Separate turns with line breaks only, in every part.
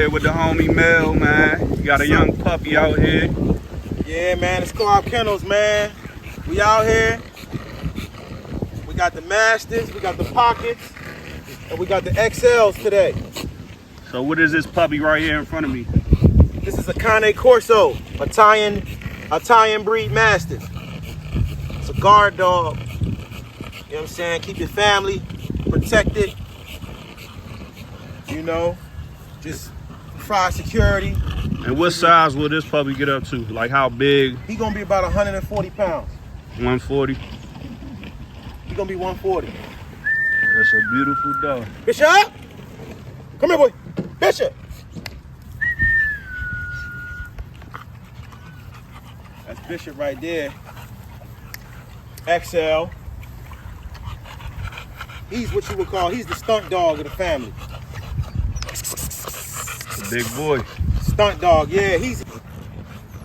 here with the homie Mel, man. You got a young puppy out here.
Yeah, man, it's Co-op Kennels, man. We out here. We got the Masters, we got the Pockets, and we got the XLs today.
So what is this puppy right here in front of me?
This is a Cane Corso, Italian breed Mastiff. It's a guard dog. You know what I'm saying? Keep your family protected. You know, just fry security.
And what size will this puppy get up to? Like how big?
He gonna be about 140 pounds.
140?
He gonna be 140.
That's a beautiful dog.
Bishop! Come here, boy. Bishop! That's Bishop right there. XL. He's what you would call, he's the stunt dog of the family.
Big boy.
Stunt dog, yeah, he's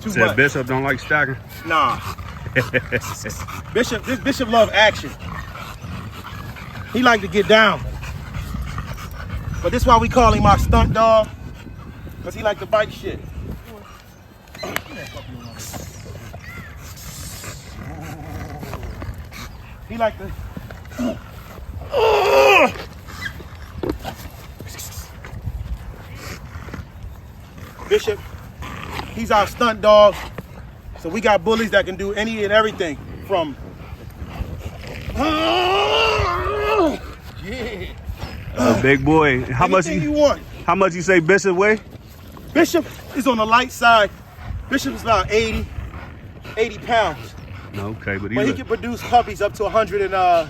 too
Said
much.
Bishop don't like stacking.
Nah. Bishop love action. He like to get down. But this is why we call him our stunt dog, because he like to bite shit. He like to... Bishop, he's our stunt dog. So we got bullies that can do any and everything from... Yeah.
A big boy. How much
you want.
How much you say Bishop weigh?
Bishop is on the light side. Bishop is about 80 pounds.
Okay, but
But he can produce puppies up to 140,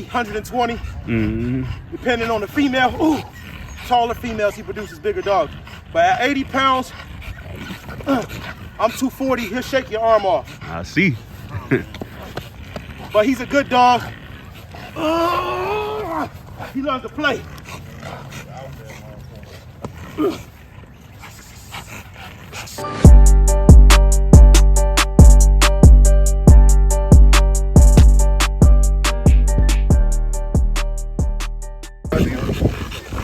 120, depending on the female. Ooh, taller females, he produces bigger dogs. But at 80 pounds, I'm 240, he'll shake your arm off.
I see.
But he's a good dog. He loves to play.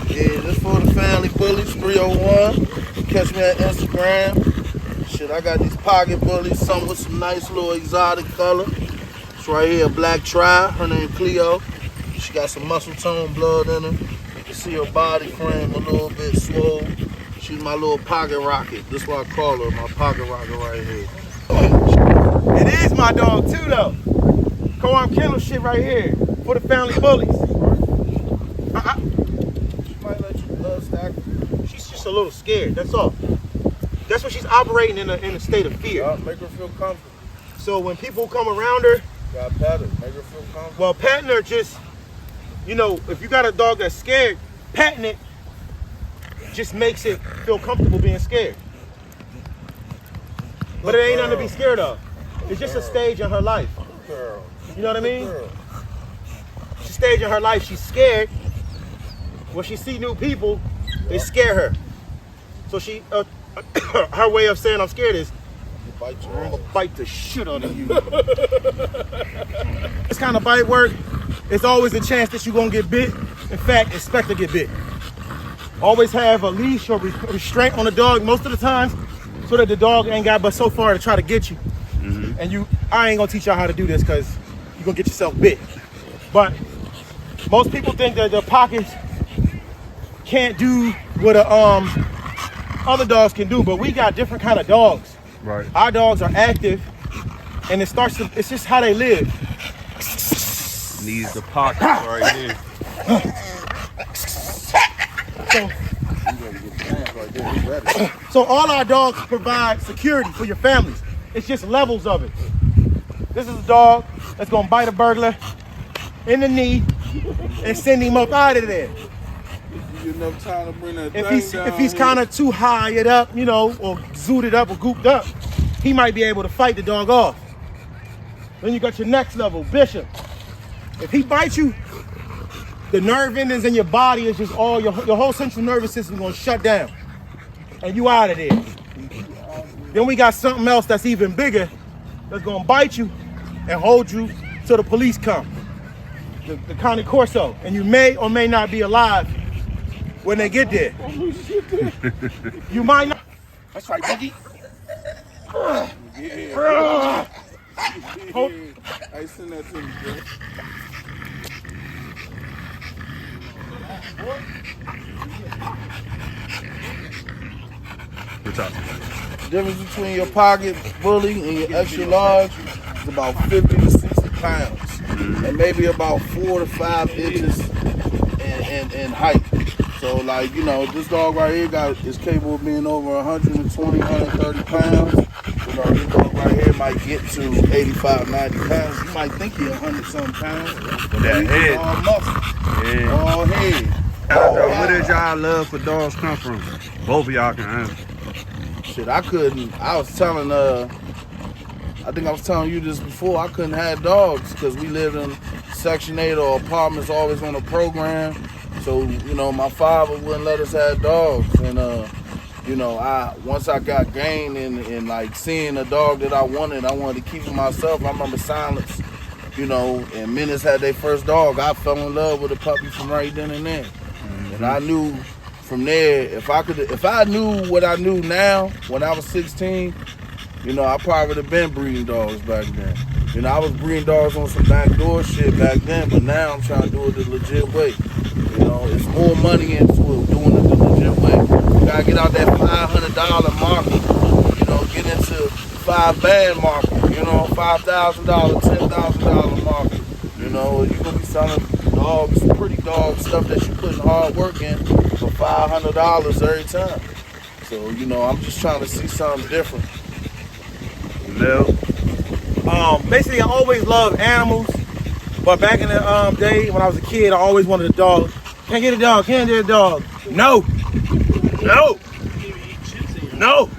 Yeah, this for the family bullies, 301. Catch me at Instagram. Shit, I got these pocket bullies, some with some nice little exotic color. It's right here, a black tri, her name Cleo. She got some muscle tone blood in her. You can see her body frame a little bit swole. She's my little pocket rocket. That's what I call her, my pocket rocket right here.
It is my dog too though. Co-op Kennel shit right here for the family bullies.
She might let you blood stack.
She's just a little scared, that's all. That's when she's operating in a state of fear.
Make her feel comfortable.
So when people come around her,
Got pet her, make her feel comfortable.
well, patting her just, you know, if you got a dog that's scared, patting it just makes it feel comfortable being scared. But it ain't nothing to be scared of. It's just a stage in her life.
Girl.
You know what I mean?
Girl.
It's a stage in her life. She's scared. When she see new people, they scare her. So she, her way of saying I'm scared is,
Bite you.
I'm gonna bite the shit out of you. This kind of bite work, it's always a chance that you're gonna get bit. In fact, expect to get bit. Always have a leash or restraint on the dog most of the time, so that the dog ain't got but so far to try to get you. And I ain't gonna teach y'all how to do this because you're gonna get yourself bit. But most people think that the pockets can't do what other dogs can do, but we got different kind of dogs.
Right.
Our dogs are active, and it's just how they live.
Needs the pockets right here.
So all our dogs provide security for your families. It's just levels of it. This is a dog that's gonna bite a burglar in the knee and send him up out of there.
Enough time to bring that
If he's kind of too high it up, you know, or zooted up or gooped up, he might be able to fight the dog off. Then you got your next level, Bishop. If he bites you, the nerve endings in your body is just all your whole central nervous system is gonna shut down, and you out of there. Then we got something else that's even bigger, that's gonna bite you and hold you till the police come. The Cane Corso, and you may or may not be alive when they get there. You might not. That's right, monkey.
Yeah. I send that to you, bro.
What's up?
The difference between your pocket bully and your extra large is about 50 to 60 pounds. And maybe about 4 to 5 inches in height. So like, you know, this dog right here is capable of being over 120, 130 pounds. You know, this dog right here might get to 85, 90 pounds. You might think he's 100-something pounds. But
That head.
all muscle.
Yeah.
All head.
Where did y'all love for dogs come from? Both of y'all can answer.
Shit, I was telling I think I was telling you this before, I couldn't have dogs because we lived in Section 8 or apartments, always on a program. So, you know, my father wouldn't let us have dogs. And, you know, once I got game in like seeing a dog that I wanted to keep for myself. I remember Silence, you know, and Menace had their first dog. I fell in love with a puppy from right then and there. And I knew from there, if I knew what I knew now when I was 16, you know, I probably would have been breeding dogs back then. You know, I was breeding dogs on some backdoor shit back then, but now I'm trying to do it the legit way. You know, it's more money into it, doing it the legit way. You gotta get out that $500 market, you know, get into 5-band market, you know, $5,000, $10,000 market. You know, you're gonna be selling dogs, pretty dog stuff that you're putting hard work in for $500 every time. So, you know, I'm just trying to see something different.
Lil.
Basically, I always loved animals, but back in the day when I was a kid, I always wanted a dog. Can't get a dog, can't get a dog. No. No. No.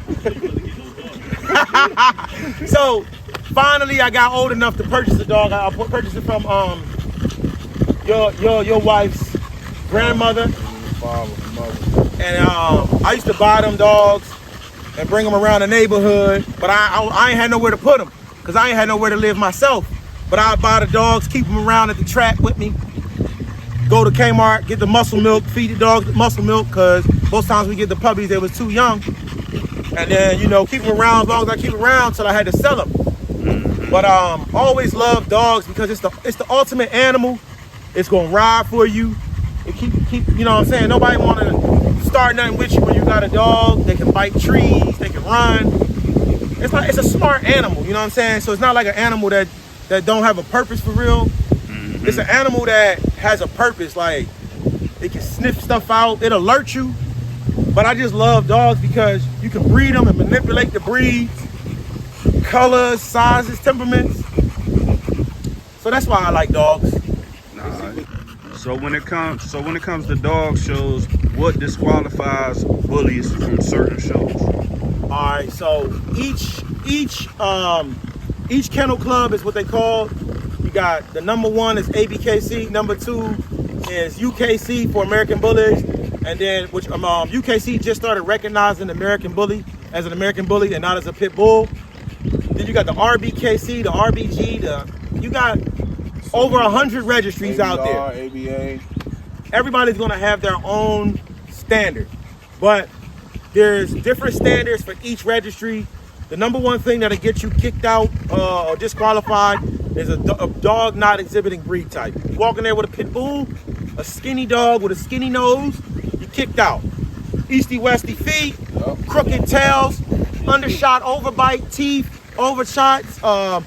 So, finally, I got old enough to purchase a dog. I purchased it from your wife's grandmother. And I used to buy them dogs and bring them around the neighborhood, but I ain't had nowhere to put them because I ain't had nowhere to live myself. But I'd buy the dogs, keep them around at the track with me, go to Kmart, get the muscle milk, feed the dogs the muscle milk, because most times we get the puppies, they was too young. And then, you know, keep them around as long as I keep them around till I had to sell them. But always loved dogs because it's the ultimate animal. It's gonna ride for you. It keep you know what I'm saying? Nobody wanna start nothing with you when you got a dog. They can bite trees, they can run. It's a smart animal, you know what I'm saying? So it's not like an animal that don't have a purpose for real. It's an animal that has a purpose, like it can sniff stuff out, it alert you. But I just love dogs because you can breed them and manipulate the breeds, colors, sizes, temperaments. So that's why I like dogs.
So when it comes to dog shows, what disqualifies bullies from certain shows?
All right, so each kennel club is what they call. You got the number 1 is ABKC, number 2 is UKC for American Bullies, and then which UKC just started recognizing the American Bully as an American Bully and not as a pit bull. Then you got the RBKC, the RBG, you got over 100 registries out there.
ABA.
Everybody's gonna have their own standard, but there's different standards for each registry. The number 1 thing that'll get you kicked out or disqualified is a dog not exhibiting breed type. You walk in there with a pit bull, a skinny dog with a skinny nose, you kicked out. Easty westy feet, crooked tails, undershot, overbite, teeth, overshots, all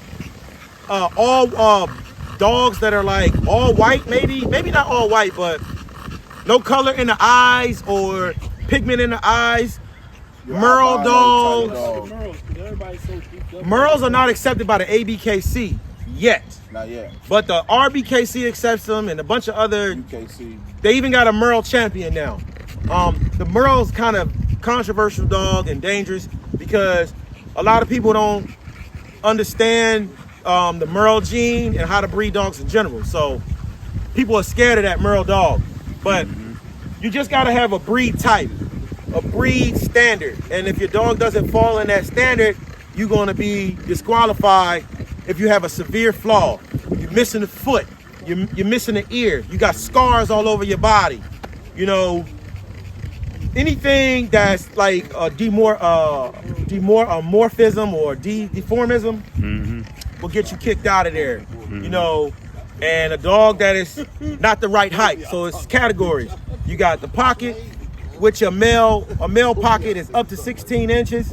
dogs that are like all white, maybe not all white, but no color in the eyes or pigment in the eyes. Merle dogs. Merles are not accepted by the ABKC yet.
Not yet.
But the RBKC accepts them and a bunch of other.
UKC.
They even got a Merle champion now. The Merle's kind of controversial dog and dangerous because a lot of people don't understand the Merle gene and how to breed dogs in general. So people are scared of that Merle dog. But you just got to have a breed type, a breed standard. And if your dog doesn't fall in that standard, you're going to be disqualified if you have a severe flaw. You're missing a foot. You're missing an ear. You got scars all over your body. You know, anything that's like a morphism or deformism will get you kicked out of there. You know, and a dog that is not the right height. So it's categories. You got the pocket, which a male pocket is up to 16 inches.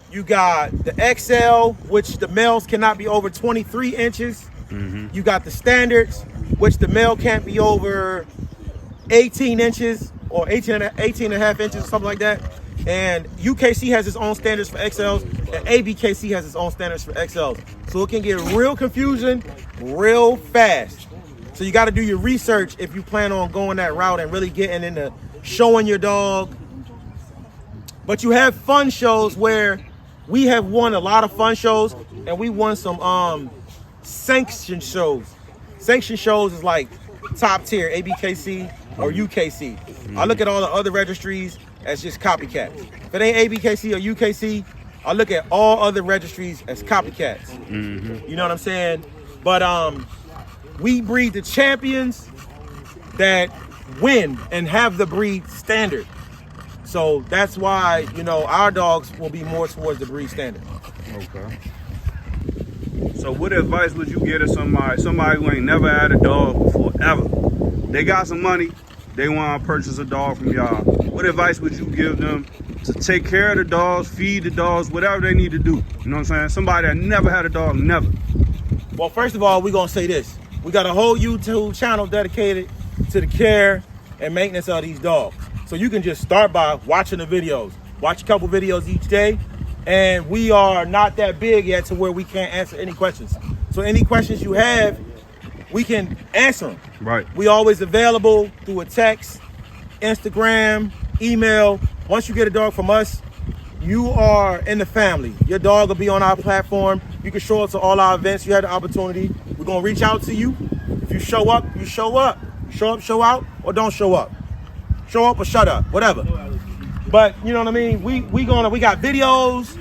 You got the XL, which the males cannot be over 23 inches. You got the standards, which the male can't be over 18 inches or 18 and a half inches, something like that. And UKC has its own standards for XLs, and ABKC has its own standards for XLs. So it can get real confusing real fast. So you got to do your research if you plan on going that route and really getting into showing your dog. But you have fun shows where we have won a lot of fun shows, and we won some sanctioned shows. Sanctioned shows is like top tier, ABKC or UKC. I look at all the other registries as just copycats. If it ain't ABKC or UKC, I look at all other registries as copycats. You know what I'm saying? But we breed the champions that win and have the breed standard. So that's why, you know, our dogs will be more towards the breed standard.
Okay. So what advice would you give to somebody who ain't never had a dog before, ever? They got some money, they want to purchase a dog from y'all. What advice would you give them to take care of the dogs, feed the dogs, whatever they need to do? You know what I'm saying? Somebody that never had a dog, never.
Well, first of all, we're going to say this. We got a whole YouTube channel dedicated to the care and maintenance of these dogs. So you can just start by watching the videos. Watch a couple videos each day. And we are not that big yet to where we can't answer any questions. So any questions you have, we can answer them.
Right.
We always available through a text, Instagram, email. Once you get a dog from us, you are in the family. Your dog will be on our platform. You can show up to all our events. You had the opportunity. We're going to reach out to you. If you show up, you show up. Show up, show out, or don't show up. Show up or shut up, whatever. But you know what I mean? We got videos,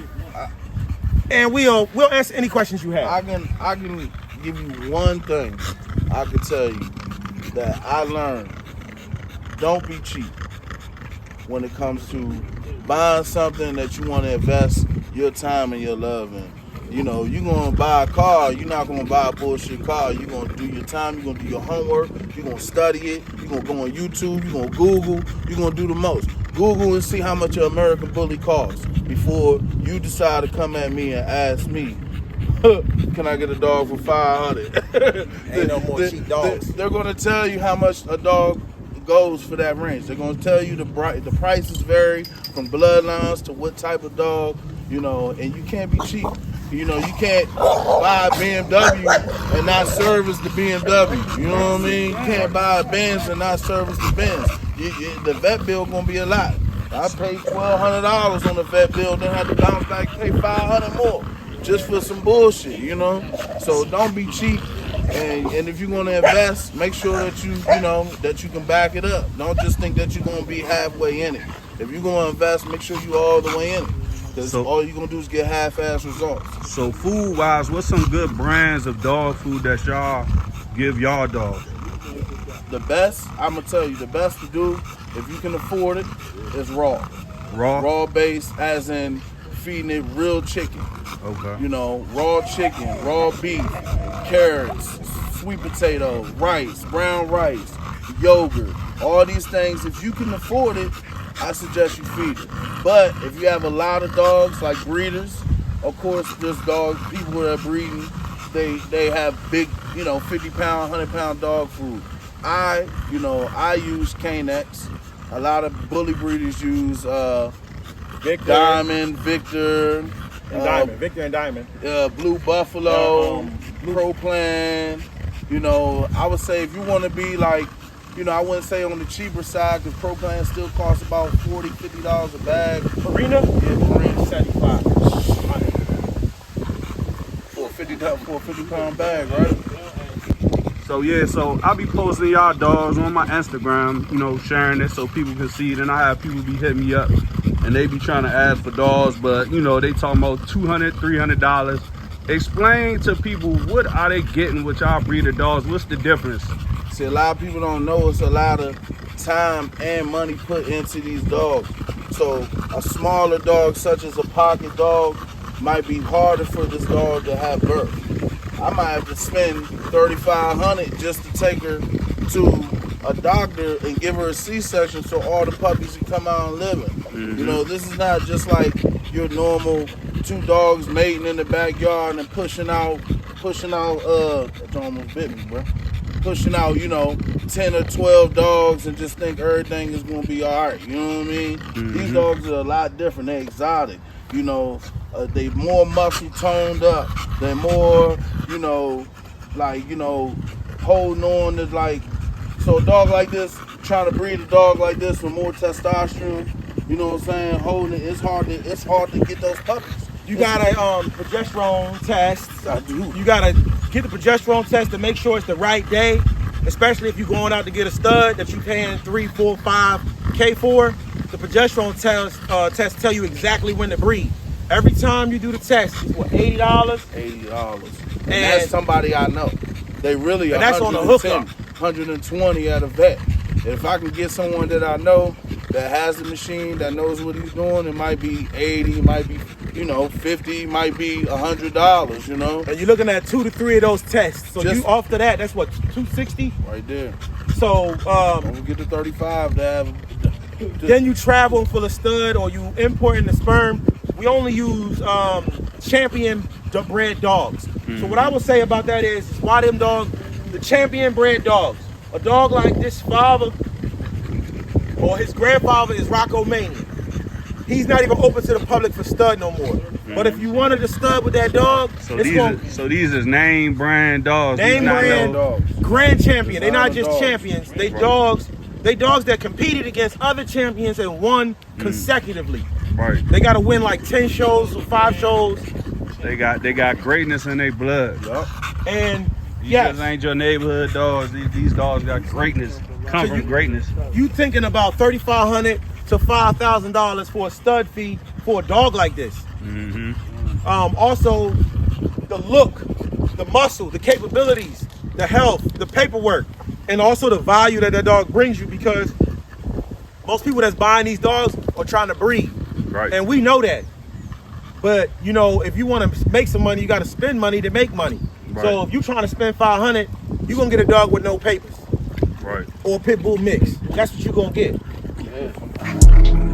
and we'll answer any questions you have.
I can give you one thing. I can tell you that I learned: don't be cheap when it comes to buying something that you want to invest your time and your love in. You know, you're going to buy a car, you're not going to buy a bullshit car. You're going to do your time, you're going to do your homework, you're going to study it, you're going to go on YouTube, you're going to Google, you're going to do the most. Google and see how much an American Bully costs before you decide to come at me and ask me, can I get a dog for $500?
Ain't no more cheap dogs.
They're going to tell you how much a dog goes for that range. They're going to tell you the prices vary from bloodlines to what type of dog, you know, and you can't be cheap. You know, you can't buy a BMW and not service the BMW. You know what I mean? You can't buy a Benz and not service the Benz. The vet bill gonna be a lot. I paid $1,200 on the vet bill, then had to bounce back and pay $500 more just for some bullshit. You know, so don't be cheap. And if you're gonna invest, make sure that you can back it up. Don't just think that you're gonna be halfway in it. If you're gonna invest, make sure you're all the way in it. Because all you're going to do is get half-ass results.
So food-wise, what's some good brands of dog food that y'all give y'all dogs?
The best, I'm going to tell you, the best to do, if you can afford it, is raw.
Raw?
Raw base, as in feeding it real chicken.
Okay.
You know, raw chicken, raw beef, carrots, sweet potato, rice, brown rice, yogurt, all these things. If you can afford it, I suggest you feed it. But if you have a lot of dogs, like breeders, of course, there's dogs, people that are breeding, they have big, 50-pound, 100-pound dog food. I use Canex. A lot of bully breeders use
Victor,
Diamond, Victor,
Victor and Diamond.
Blue Buffalo, Pro Plan. I would say if you want to be like, I wouldn't say on the cheaper side, because Pro Plan still costs about $40, $50 a bag.
Purina?
Yeah, Purina.
75.
For a 50-pound bag, right?
So so I'll be posting y'all dogs on my Instagram, sharing it so people can see it. And I have people be hitting me up and they be trying to ask for dogs, but they talking about $200, $300. Explain to people, what are they getting with y'all breeder dogs? What's the difference?
See, a lot of people don't know it's a lot of time and money put into these dogs. So a smaller dog, such as a pocket dog, might be harder for this dog to have birth. I might have to spend $3,500 just to take her to a doctor and give her a C-section so all the puppies can come out and living. You know, this is not just like your normal 2 dogs mating in the backyard and pushing out, it almost bit me, bro. Pushing out, you know, 10 or 12 dogs and just think everything is gonna be all right. You know what I mean? These dogs are a lot different. They're exotic. You know, they more muscle toned up. They're more, you know, like, you know, holding on to like. So a dog like this, trying to breed a dog like this with more testosterone, you know what I'm saying? Holding it, it's hard to get those puppies.
You got a progesterone test.
I do.
You gotta get the progesterone test to make sure it's the right day, especially if you're going out to get a stud that you're paying $3, $4, $5K for. The progesterone test tell you exactly when to breed. Every time you do the test, it's what, $80?
$80. And that's somebody I know. They really are.
And that's on the hookup.
120 at a vet. If I can get someone that I know that has the machine, that knows what he's doing, it might be 80, it might be, you know, 50, it might be $100, you know.
And you're looking at 2 to 3 of those tests. So
Just-
you after that, that's what, $260?
Right there.
So
I'm gonna get the 35 to have.
then you travel for the stud or you import in the sperm. We only use champion bred dogs. So what I would say about that is why them dogs, the champion bred dogs, a dog like this father or his grandfather is Rocco Mania. He's not even open to the public for stud no more. But if you wanted to stud with that dog,
So
it's
these is name brand dogs.
Name
These not
brand
no-
dogs.
grand champion. They're not just
Dogs.
champions. They dogs. They dogs that competed against other champions and won consecutively.
Right.
They got to win like 10 shows or 5 shows.
They got greatness in their blood.
Yup.
And
These
yes,
just ain't your neighborhood dogs. These dogs got greatness. Come
So
from
you-
greatness.
you thinking about $3,500 to $5,000 for a stud fee for a dog like this. Also, the look, the muscle, the capabilities, the health, the paperwork, and also the value that dog brings you, because most people that's buying these dogs are trying to breed.
Right.
And we know that. But, you know, if you want to make some money, you got to spend money to make money.
Right.
So if you're trying to spend $500, you're going to get a dog with no papers
Right.
or a pit bull mix. That's what you're going to get.
Yeah.